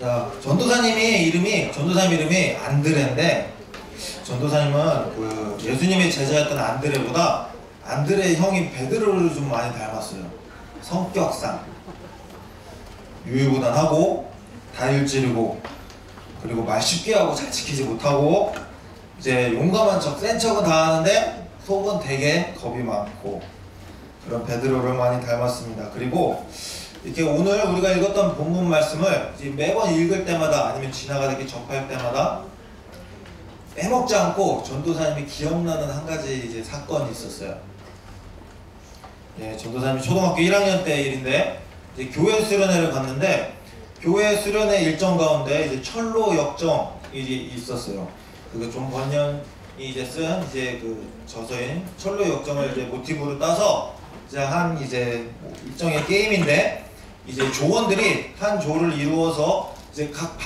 자, 전도사님 이름이 안드레인데, 전도사님은 그 예수님의 제자였던 안드레보다 안드레 형인 베드로를 좀 많이 닮았어요. 성격상 유유부단하고 다혈질이고, 그리고 말 쉽게 하고 잘 지키지 못하고, 이제 용감한 척, 센 척은 다 하는데 속은 되게 겁이 많고, 그런 베드로를 많이 닮았습니다. 그리고 이렇게 오늘 우리가 읽었던 본문 말씀을 이제 매번 읽을 때마다, 아니면 지나가다 이렇게 접할 때마다 빼먹지 않고 전도사님이 기억나는 한 가지 이제 사건이 있었어요. 예, 전도사님이 초등학교 1학년 때 일인데, 이제 교회 수련회를 갔는데, 교회 수련회 일정 가운데 이제 철로 역정이 이제 있었어요. 그 존 번연이 이제 쓴 이제 그 저서인 철로 역정을 이제 모티브로 따서 이제 한 이제 일정의 게임인데, 이제 조원들이 한 조를 이루어서 이제 각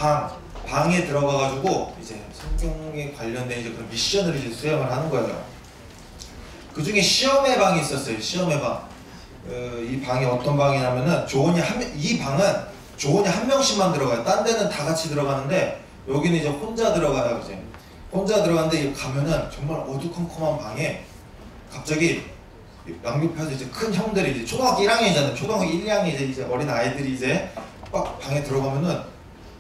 방에 들어가가지고 이제 성경에 관련된 이제 그런 미션을 이제 수행을 하는 거예요. 그 중에 시험의 방이 있었어요. 시험의 방. 이 방이 어떤 방이냐면은 이 방은 조원이 한 명씩만 들어가요. 딴 데는 다 같이 들어가는데, 여기는 이제 혼자 들어가요. 이제 혼자 들어가는데, 가면은 정말 어두컴컴한 방에 갑자기 양옆에서 이제 큰 형들이, 이제 초등학교 1학년이잖아요. 초등학교 1, 2학년 이제 어린 아이들이 이제 막 방에 들어가면은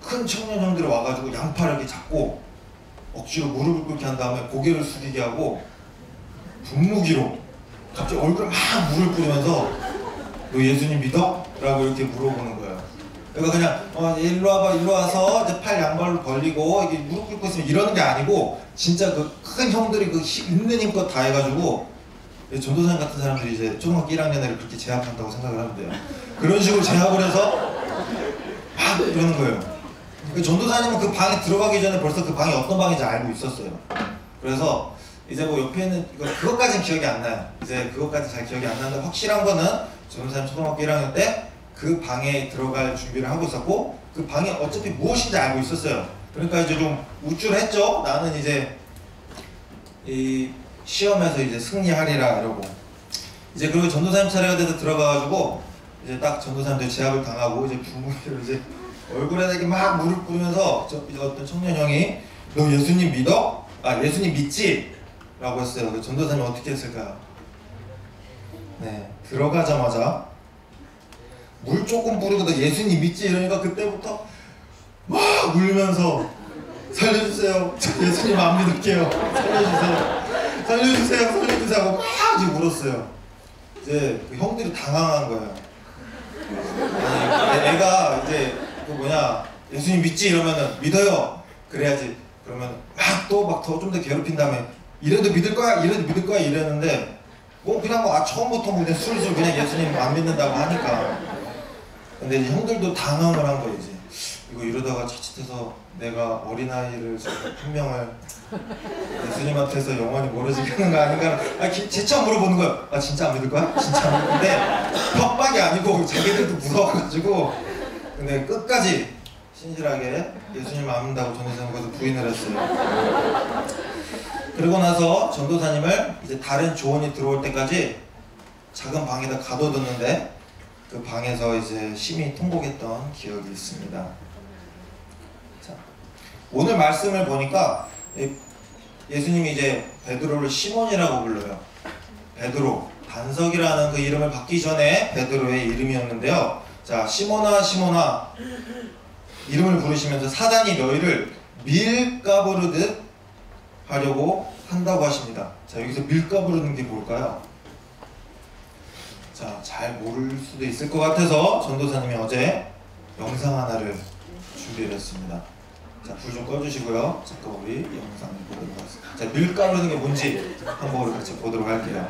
큰 청년 형들이 와가지고 양팔을 이렇게 잡고 억지로 무릎을 꿇게 한 다음에 고개를 숙이게 하고 분무기로 갑자기 얼굴에 막 물을 뿌리면서 너 예수님 믿어? 라고 이렇게 물어보는 거예요. 그러니까 그냥 일로 와봐, 일로 와서 이제 팔 양발로 벌리고 이게 무릎 꿇고 있으면 이러는 게 아니고, 진짜 그 큰 형들이 그 있는 힘껏 다 해가지고, 전도사님 같은 사람들이 이제 초등학교 1학년을 그렇게 제압한다고 생각을 하면 돼요. 그런 식으로 제압을 해서 막 이러는 거예요. 그 전도사님은 그 방에 들어가기 전에 벌써 그 방이 어떤 방인지 알고 있었어요. 그래서 이제 뭐 옆에 있는 그것까지는 기억이 안 나요. 이제 그것까지 잘 기억이 안 나는데, 확실한 거는 전도사님 초등학교 1학년 때 그 방에 들어갈 준비를 하고 있었고, 그 방이 어차피 무엇인지 알고 있었어요. 그러니까 이제 좀 우쭐했죠. 나는 이제 이 시험에서 이제 승리하리라 이러고, 이제 그리고 전도사님 차례가 돼서 들어가가지고 이제 딱 전도사님들 제압을 당하고, 이제 부모를 이제 얼굴에다 이렇게 막 물을 뿌리면서 이제 어떤 청년 형이 너 예수님 믿어? 예수님 믿지? 라고 했어요. 그 전도사님이 어떻게 했을까요? 네, 들어가자마자 물 조금 뿌리고 너 예수님 믿지? 이러니까 그때부터 막 울면서 살려주세요. 저 예수님 안 믿을게요. 살려주세요 하고 막 이제 울었어요. 이제 그 형들이 당황한 거예요. 아니, 애가 이제 예수님 믿지? 이러면은 믿어요. 그래야지. 그러면 막 또 막 더 좀 더 괴롭힌 다음에 이래도 믿을 거야 이랬는데, 그냥 처음부터 그냥 술술 그냥 예수님 안 믿는다고 하니까. 근데 이제 형들도 당황을 한 거예요. 이제 이거 이러다가 자칫해서 내가 어린아이를 한 명을 예수님한테서 영원히 멀어지게 하는 거 아닌가. 재차 물어보는 거예요. 진짜 안 믿을 거야? 진짜 안 믿을 건데, 협박이 아니고 자기들도 무서워가지고. 근데 끝까지 신실하게 예수님 안 믿는다고 전도사님 거기서 부인을 했어요. 그리고 나서 전도사님을 이제 다른 조원이 들어올 때까지 작은 방에다 가둬뒀는데, 그 방에서 이제 심히 통곡했던 기억이 있습니다. 자, 오늘 말씀을 보니까 예수님이 이제 베드로를 시몬이라고 불러요. 베드로, 반석이라는 그 이름을 받기 전에 베드로의 이름이었는데요. 자, 시몬아 시몬아 이름을 부르시면서 사단이 너희를 밀가부르듯 하려고 한다고 하십니다. 자, 여기서 밀가부르는 게 뭘까요? 자, 잘 모를 수도 있을 것 같아서 전도사님이 어제 영상 하나를 준비를 했습니다. 자, 불 좀 꺼주시고요. 잠깐 우리 영상을 보도록 하겠습니다. 자, 밀가부르는 게 뭔지 한번 같이 보도록 할게요.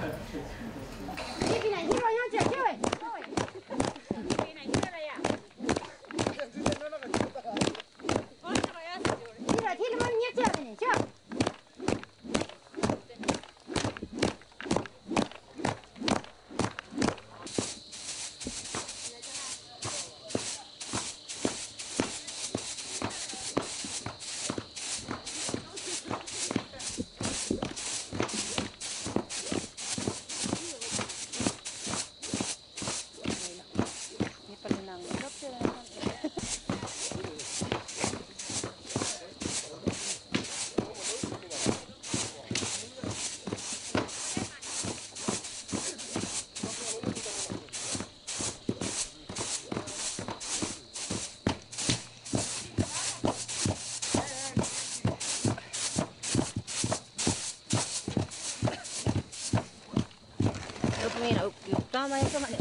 Tama yung kamay.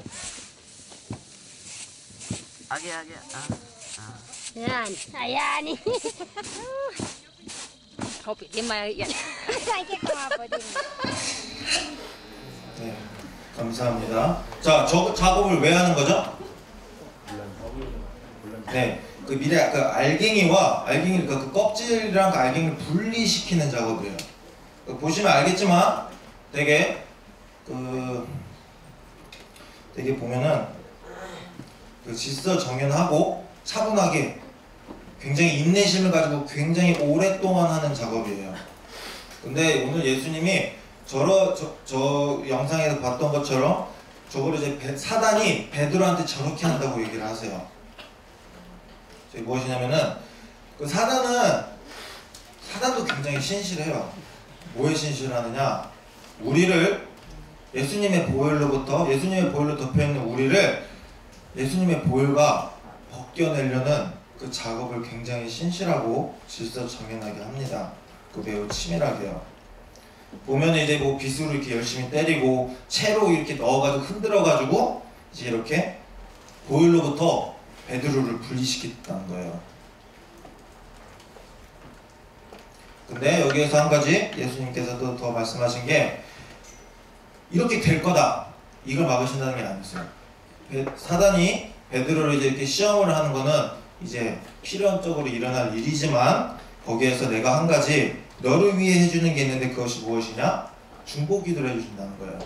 Age. Yan. Ayan. Hopi, di may yan. Sakit mga po din. 네, 감사합니다. 자, 저 작업을 왜 하는 거죠? 네, 그 미래 그 알갱이와 그러니까 그 껍질이랑 그 알갱이를 분리시키는 작업이에요. 보시면 알겠지만 되게 보면은 그 질서정연하고 차분하게 굉장히 인내심을 가지고 굉장히 오랫동안 하는 작업이에요. 근데 오늘 예수님이 저 영상에서 봤던 것처럼 저거를 이제 사단이 베드로한테 저렇게 한다고 얘기를 하세요. 무엇이냐면은 그 사단도 굉장히 신실해요. 뭐에 신실하느냐? 우리를 예수님의 보혈로 덮여있는 우리를 예수님의 보혈과 벗겨내려는 그 작업을 굉장히 신실하고 질서정연하게 합니다. 그 매우 치밀하게요. 보면 이제 뭐 빗으로 이렇게 열심히 때리고 채로 이렇게 넣어가지고 흔들어가지고 이제 이렇게 보혈로부터 베드로를 분리시켰다는 거예요. 근데 여기에서 한 가지 예수님께서도 더 말씀하신 게 이렇게 될 거다 이걸 막으신다는 게 아니었어요. 사단이 베드로를 이제 이렇게 시험을 하는 거는 이제 필연적으로 일어날 일이지만 거기에서 내가 한 가지 너를 위해 해주는 게 있는데 그것이 무엇이냐? 중보기도를 해주신다는 거예요.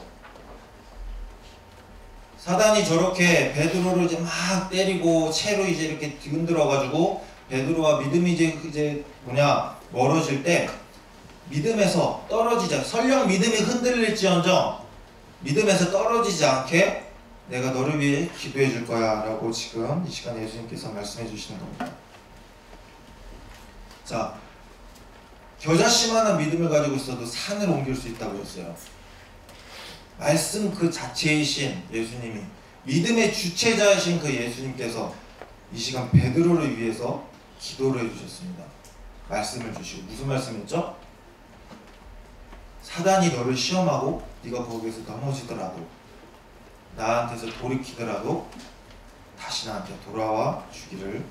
사단이 저렇게 베드로를 이제 막 때리고 채로 이제 이렇게 흔들어가지고 베드로와 믿음이 이제 멀어질 때 믿음에서 떨어지자 설령 믿음이 흔들릴지언정 믿음에서 떨어지지 않게 내가 너를 위해 기도해 줄 거야 라고 지금 이 시간에 예수님께서 말씀해 주시는 겁니다. 자, 겨자씨만한 믿음을 가지고 있어도 산을 옮길 수 있다고 했어요. 말씀 그 자체이신 예수님이 믿음의 주체자이신 그 예수님께서 이 시간 베드로를 위해서 기도를 해주셨습니다. 말씀을 주시고 무슨 말씀이었죠? 사단이 너를 시험하고 네가 거기에서 넘어지더라도 나한테서 돌이키더라도 다시 나한테 돌아와 주기를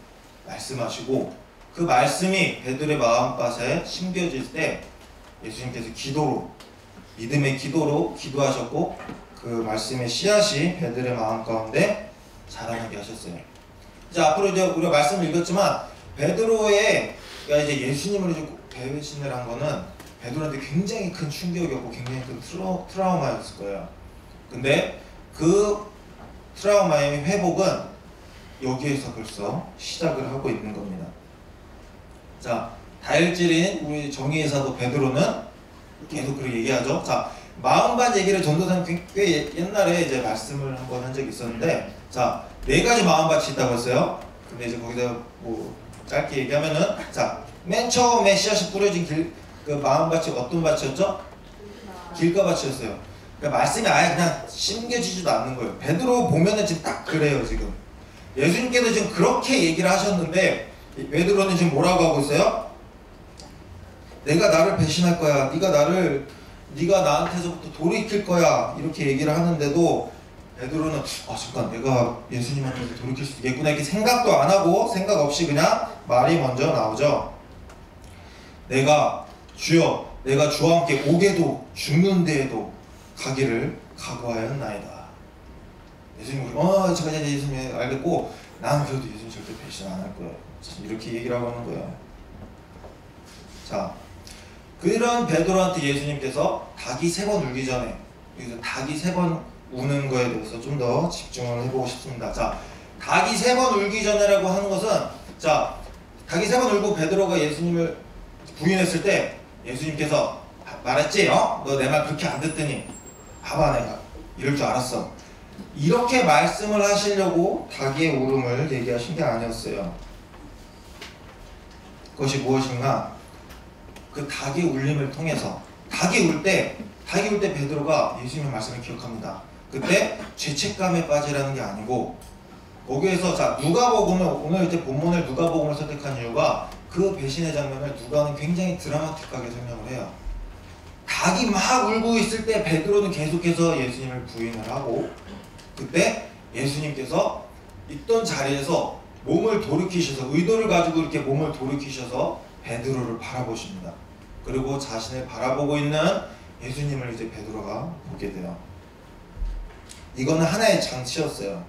말씀하시고 그 말씀이 베드로의 마음밭에 심겨질 때 예수님께서 기도로 믿음의 기도로 기도하셨고 그 말씀의 씨앗이 베드로의 마음 가운데 자라나게 하셨어요. 이제 앞으로 이제 우리가 말씀을 읽었지만 베드로가 이제 예수님을 이제 배신을 한 거는 베드로한테 굉장히 큰 충격이었고 굉장히 큰 트라우마였을 거예요. 근데 그 트라우마의 회복은 여기에서 벌써 시작을 하고 있는 겁니다. 자, 다혈질인 우리 정의의사도 베드로는 계속 그렇게 얘기하죠. 자, 마음반 얘기를 전도사님 꽤 옛날에 이제 말씀을 한번 한 적이 있었는데, 자, 4가지 마음밭이 있다고 했어요. 근데 이제 거기다 뭐 짧게 얘기하면은, 자, 맨 처음에 씨앗이 뿌려진 그 마음밭이 어떤 밭이었죠? 길가밭이었어요. 그러니까 말씀이 아예 그냥 심겨지지도 않는 거예요. 베드로 보면은 지금 딱 그래요, 지금. 예수님께서 지금 그렇게 얘기를 하셨는데, 베드로는 지금 뭐라고 하고 있어요? 내가 나를 배신할 거야. 네가 나한테서부터 돌이킬 거야. 이렇게 얘기를 하는데도 베드로는 잠깐 내가 예수님한테 돌이킬 수 있겠구나 이렇게 생각도 안 하고 생각 없이 그냥 말이 먼저 나오죠. 주여 내가 주와 함께 오게도 죽는 데에도 가기를 각오하였나이다. 예수님 제가 이제 예수님 알겠고 난 그래도 예수님 절대 배신 안 할 거야. 이렇게 얘기를 하고 하는 거예요. 자, 그런 베드로한테 예수님께서 닭이 3번 울기 전에 여기서 닭이 3번 우는 거에 대해서 좀 더 집중을 해보고 싶습니다. 자, 닭이 3번 울기 전에라고 하는 것은, 자, 닭이 3번 울고 베드로가 예수님을 부인했을 때 예수님께서 말했지? 너 내 말 그렇게 안 듣더니 봐봐 내가 이럴 줄 알았어. 이렇게 말씀을 하시려고 닭의 울음을 얘기하신 게 아니었어요. 그것이 무엇인가? 그 닭의 울림을 통해서 닭이 울 때 베드로가 예수님의 말씀을 기억합니다. 그때 죄책감에 빠지라는 게 아니고 거기에서 자 누가복음을 오늘 이제 본문을 누가복음을 선택한 이유가 그 배신의 장면을 누가는 굉장히 드라마틱하게 설명을 해요. 닭이 막 울고 있을 때 베드로는 계속해서 예수님을 부인을 하고, 그때 예수님께서 있던 자리에서 몸을 돌이키셔서, 의도를 가지고 이렇게 몸을 돌이키셔서 베드로를 바라보십니다. 그리고 자신을 바라보고 있는 예수님을 이제 베드로가 보게 돼요. 이거는 하나의 장치였어요.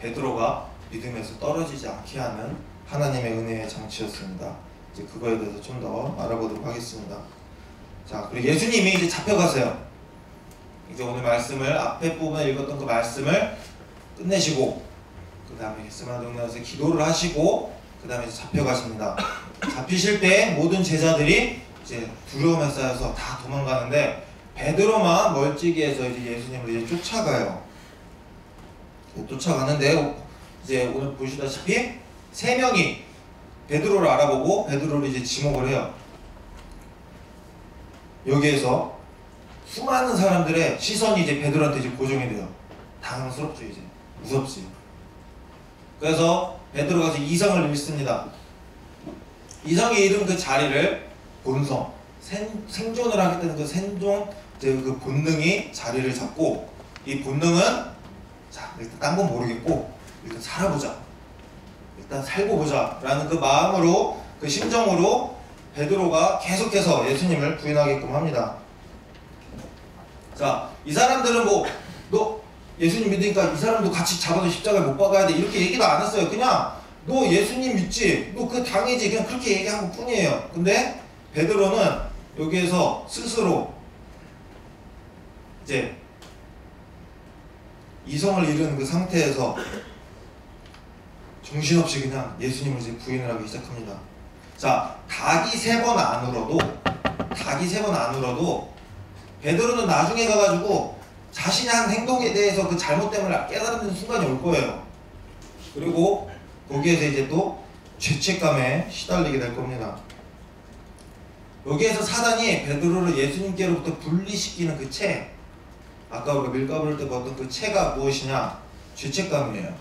베드로가 믿음에서 떨어지지 않게 하는 하나님의 은혜의 장치였습니다. 이제 그거에 대해서 좀 더 알아보도록 하겠습니다. 자, 그리고 예수님이 이제 잡혀가세요. 이제 오늘 말씀을, 앞에 부분에 읽었던 그 말씀을 끝내시고, 그 다음에 겟세마네 동산에서 기도를 하시고, 그 다음에 이제 잡혀가십니다. 잡히실 때 모든 제자들이 이제 두려움에 쌓여서 다 도망가는데, 베드로만 멀찍이에서 이제 예수님을 이제 쫓아가요. 쫓아가는데, 이제 오늘 보시다시피 세 명이 베드로를 알아보고 베드로를 이제 지목을 해요. 여기에서 수많은 사람들의 시선이 이제 베드로한테 이제 고정이 돼요. 당황스럽죠, 이제. 무섭지. 그래서 베드로가 가서 이성을 읽습니다. 이성이 잃은 그 자리를 본성, 생존을 하기 때문에 그 생존, 그 본능이 자리를 잡고, 이 본능은 자, 일단 딴 건 모르겠고 일단 살아보자, 일단 살고 보자 라는 그 마음으로, 그 심정으로 베드로가 계속해서 예수님을 부인하게끔 합니다. 자, 이 사람들은 뭐 너 예수님 믿으니까 이 사람도 같이 잡아서 십자가에 못 박아야 돼 이렇게 얘기도 안 했어요. 그냥 너 예수님 믿지? 너 그 당이지? 그냥 그렇게 얘기한 것 뿐이에요. 근데 베드로는 여기에서 스스로 이제 이성을 잃은 그 상태에서 정신없이 그냥 예수님을 이제 부인을 하기 시작합니다. 자, 닭이 세 번 안 울어도 베드로는 나중에 가가지고 자신이 한 행동에 대해서 그 잘못됨을 깨달는 순간이 올 거예요. 그리고 거기에서 이제 또 죄책감에 시달리게 될 겁니다. 여기에서 사단이 베드로를 예수님께로부터 분리시키는 그 채, 아까 우리가 밀가부를 때 봤던 그 채가 무엇이냐? 죄책감이에요.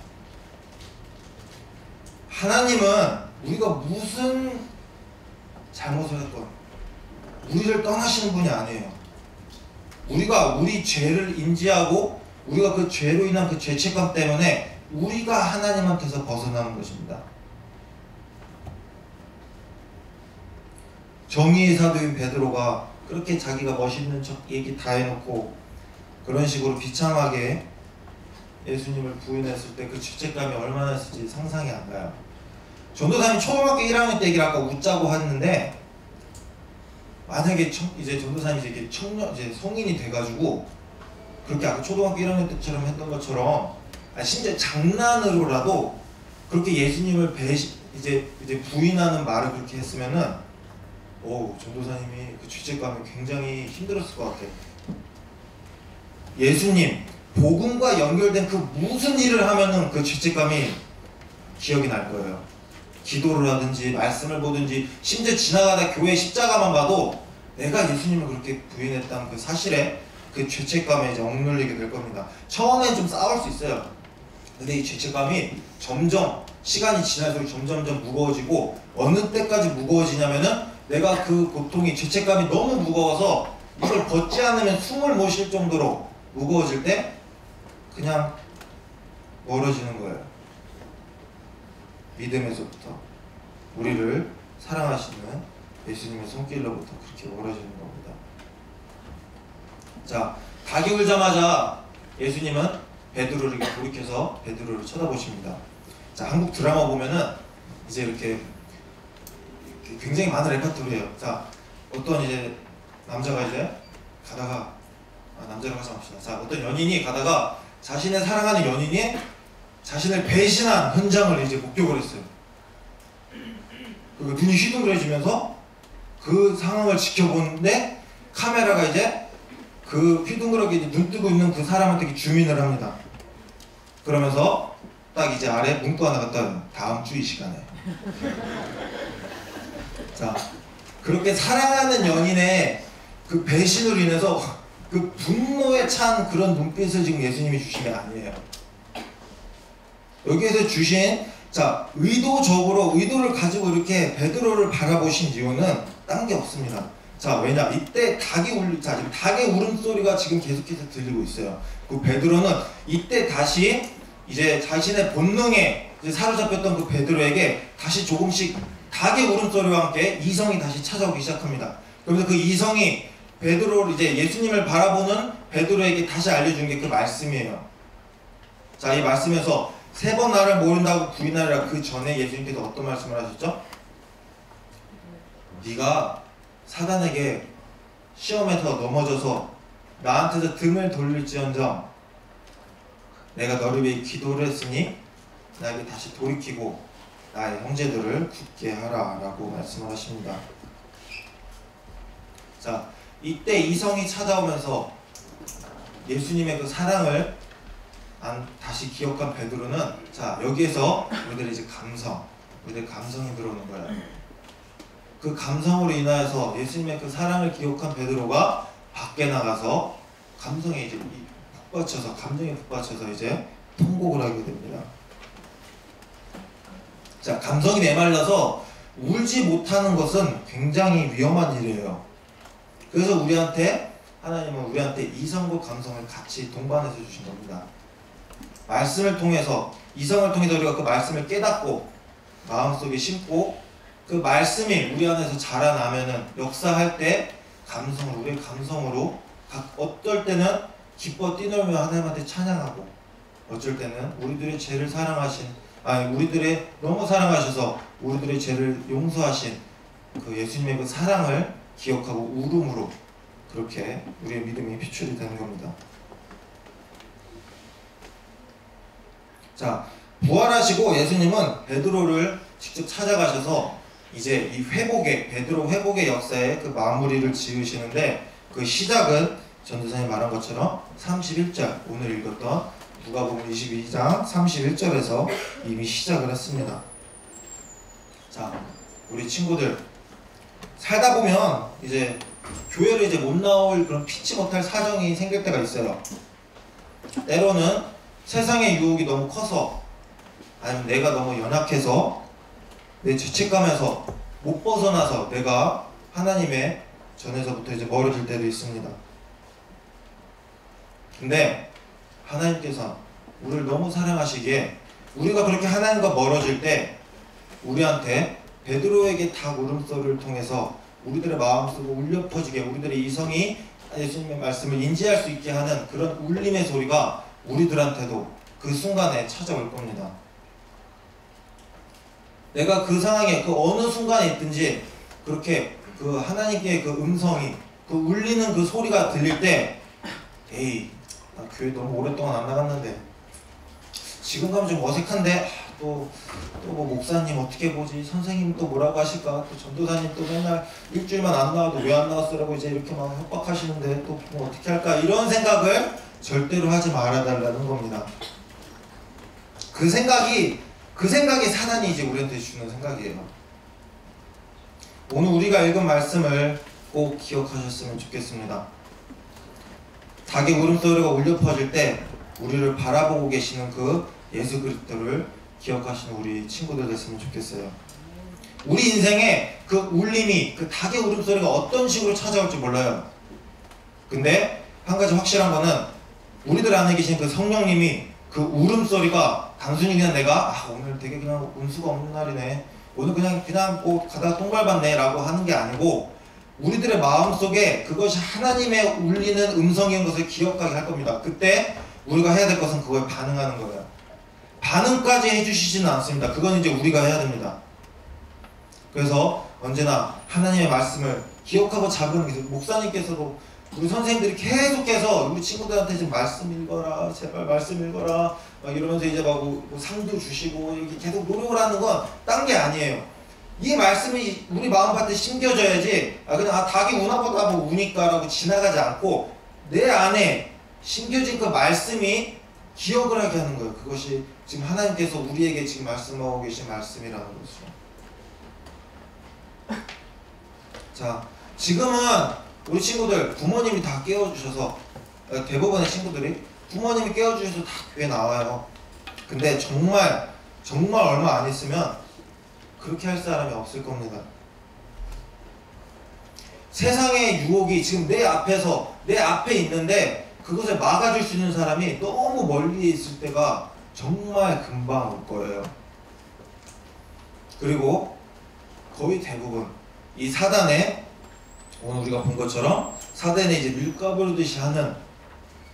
하나님은 우리가 무슨 잘못을 했건 우리를 떠나시는 분이 아니에요. 우리가 우리 죄를 인지하고 우리가 그 죄로 인한 그 죄책감 때문에 우리가 하나님한테서 벗어나는 것입니다. 정의의 사도인 베드로가 그렇게 자기가 멋있는 척 얘기 다 해놓고 그런 식으로 비참하게 예수님을 부인했을 때 그 죄책감이 얼마나 있을지 상상이 안 가요. 전도사님 초등학교 1학년 때 얘기를 아까 웃자고 했는데, 만약에 이제 전도사님이 이제 청년, 이제 성인이 돼가지고 그렇게 아까 초등학교 1학년 때처럼 했던 것처럼, 심지어 장난으로라도 그렇게 예수님을 이제 부인하는 말을 그렇게 했으면은, 전도사님이 그 죄책감이 굉장히 힘들었을 것 같아요. 예수님, 복음과 연결된 그 무슨 일을 하면은 그 죄책감이 기억이 날 거예요. 기도를 하든지 말씀을 보든지, 심지어 지나가다 교회 십자가만 봐도 내가 예수님을 그렇게 부인했다는 그 사실에 그 죄책감에 이제 억눌리게 될 겁니다. 처음엔 좀 싸울 수 있어요. 근데 이 죄책감이 점점 시간이 지날수록 점점점 무거워지고, 어느 때까지 무거워지냐면은 내가 그 고통이, 죄책감이 너무 무거워서 이걸 벗지 않으면 숨을 못 쉴 정도로 무거워질 때 그냥 멀어지는 거예요. 믿음에서부터, 우리를 사랑하시는 예수님의 손길로부터 그렇게 멀어지는 겁니다. 자, 닭이 울자마자 예수님은 베드로를 돌이켜서 베드로를 쳐다보십니다. 자, 한국 드라마 보면은 이제 이렇게 굉장히 많은 레퍼토리예요. 자, 어떤 이제 남자가 이제 가다가, 남자를 가정합시다. 자, 어떤 연인이 가다가 자신의 사랑하는 연인이 자신을 배신한 현장을 이제 목격을 했어요. 그리고 눈이 휘둥그레지면서 그 상황을 지켜보는데, 카메라가 이제 그 휘둥그레게 눈 뜨고 있는 그 사람한테 주민을 합니다. 그러면서 딱 이제 아래 문구 하나가 떠요. 다음 주 이 시간에. 자, 그렇게 사랑하는 연인의 그 배신으로 인해서 그 분노에 찬 그런 눈빛을 지금 예수님이 주신 게 아니에요. 여기에서 주신, 자, 의도적으로 의도를 가지고 이렇게 베드로를 바라보신 이유는 딴 게 없습니다. 자, 왜냐? 이때 지금 닭의 울음소리가 지금 계속해서 들리고 있어요. 그 베드로는 이때 다시 이제 자신의 본능에 이제 사로잡혔던 그 베드로에게 다시 조금씩 닭의 울음소리와 함께 이성이 다시 찾아오기 시작합니다. 그러면서 그 이성이 베드로를 이제 예수님을 바라보는 베드로에게 다시 알려준 게 그 말씀이에요. 자, 이 말씀에서 3번 나를 모른다고 부인하리라. 그 전에 예수님께서 어떤 말씀을 하셨죠? 네가 사단에게 시험에서 넘어져서 나한테서 등을 돌릴지언정 내가 너를 위해 기도를 했으니 나에게 다시 돌이키고 나의 형제들을 굳게 하라 라고 말씀을 하십니다. 자, 이때 이성이 찾아오면서 예수님의 그 사랑을 다시 기억한 베드로는 자, 여기에서 우리들의 이제 우리들의 감성이 들어오는 거예요. 그 감성으로 인하여서 예수님의 그 사랑을 기억한 베드로가 밖에 나가서 감성에 이제 감정에 북받쳐서 이제 통곡을 하게 됩니다. 자, 감성이 메말라서 울지 못하는 것은 굉장히 위험한 일이에요. 그래서 하나님은 우리한테 이성과 감성을 같이 동반해서 주신 겁니다. 말씀을 통해서, 이성을 통해서 우리가 그 말씀을 깨닫고 마음속에 심고 그 말씀이 우리 안에서 자라나면은 역사할 때 우리의 감성으로 어떨 때는 기뻐 뛰놀며 하나님한테 찬양하고 어쩔 때는 우리들의 죄를 우리들의 너무 사랑하셔서 우리들의 죄를 용서하신 그 예수님의 그 사랑을 기억하고 울음으로 그렇게 우리의 믿음이 표출이 되는 겁니다. 자, 부활하시고 예수님은 베드로를 직접 찾아가셔서 이제 이 베드로 회복의 역사에 그 마무리를 지으시는데 그 시작은 전도사님 말한 것처럼 31절, 오늘 읽었던 누가복음 22장 31절에서 이미 시작을 했습니다. 자, 우리 친구들 살다 보면 이제 교회를 이제 못 나올 그런 피치 못할 사정이 생길 때가 있어요. 때로는 세상의 유혹이 너무 커서 아니면 내가 너무 연약해서 내 죄책감에서 못 벗어나서 내가 하나님의 전에서부터 이제 멀어질 때도 있습니다. 근데 하나님께서 우리를 너무 사랑하시기에 우리가 그렇게 하나님과 멀어질 때 우리한테 베드로에게 닭 울음소리를 통해서 우리들의 마음속으로 울려 퍼지게 우리들의 이성이 예수님의 말씀을 인지할 수 있게 하는 그런 울림의 소리가 우리들한테도 그 순간에 찾아올 겁니다. 내가 그 상황에 그 어느 순간에 있든지 그렇게 그 하나님께 그 음성이 그 울리는 그 소리가 들릴 때 에이, 나 교회 너무 오랫동안 안 나갔는데 지금 가면 좀 어색한데 또 뭐 목사님 어떻게 보지, 선생님 또 뭐라고 하실까, 또 전도사님 또 맨날 일주일만 안 나와도 왜 안 나왔어라고 이제 이렇게 막 협박하시는데 또 뭐 어떻게 할까, 이런 생각을 절대로 하지 말아달라는 겁니다. 그 생각이 사단이 이제 우리한테 주는 생각이에요. 오늘 우리가 읽은 말씀을 꼭 기억하셨으면 좋겠습니다. 닭의 울음소리가 울려 퍼질 때 우리를 바라보고 계시는 그 예수 그리스도를 기억하시는 우리 친구들 됐으면 좋겠어요. 우리 인생에 그 울림이, 그 닭의 울음소리가 어떤 식으로 찾아올지 몰라요. 근데 한 가지 확실한 거는 우리들 안에 계신 그 성령님이 그 울음소리가 단순히 그냥 내가 오늘 되게 그냥 운수가 없는 날이네, 오늘 그냥 뭐 가다가 똥 밟았네 라고 하는 게 아니고 우리들의 마음속에 그것이 하나님의 울리는 음성인 것을 기억하게 할 겁니다. 그때 우리가 해야 될 것은 그거에 반응하는 거예요. 반응까지 해주시지는 않습니다. 그건 이제 우리가 해야 됩니다. 그래서 언제나 하나님의 말씀을 기억하고 잡은 목사님께서도 우리 선생님들이 계속해서 우리 친구들한테 지금 말씀 읽어라, 제발 말씀 읽어라 막 이러면서 이제 막 뭐 상도 주시고 이렇게 계속 노력을 하는 건 딴 게 아니에요. 이 말씀이 우리 마음밭에 심겨져야지 그냥 닭이 우나 보다 뭐 우니까 라고 지나가지 않고 내 안에 심겨진 그 말씀이 기억을 하게 하는 거예요. 그것이 지금 하나님께서 우리에게 지금 말씀하고 계신 말씀이라는 거죠. 자, 지금은 우리 친구들 부모님이 다 깨워주셔서, 대부분의 친구들이 부모님이 깨워주셔서 다 교회 나와요. 근데 정말 얼마 안 있으면 그렇게 할 사람이 없을 겁니다. 세상의 유혹이 지금 내 앞에서 내 앞에 있는데 그것을 막아줄 수 있는 사람이 너무 멀리 있을 때가 정말 금방 올 거예요. 그리고 거의 대부분 이 사단에 오늘 우리가 본 것처럼 사단에 이제 밀가부르듯이 하는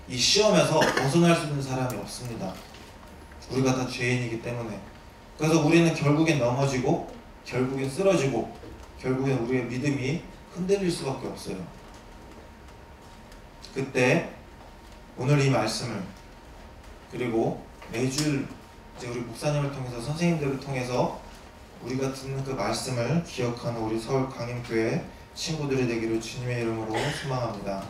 이 시험에서 벗어날 수 있는 사람이 없습니다. 우리가 다 죄인이기 때문에. 그래서 우리는 결국엔 넘어지고 결국엔 쓰러지고 결국엔 우리의 믿음이 흔들릴 수밖에 없어요. 그때 오늘 이 말씀을 그리고 매주 이제 우리 목사님을 통해서 선생님들을 통해서 우리가 듣는 그 말씀을 기억하는 우리 서울 강림교회 친구들이 되기를 주님의 이름으로 소망합니다.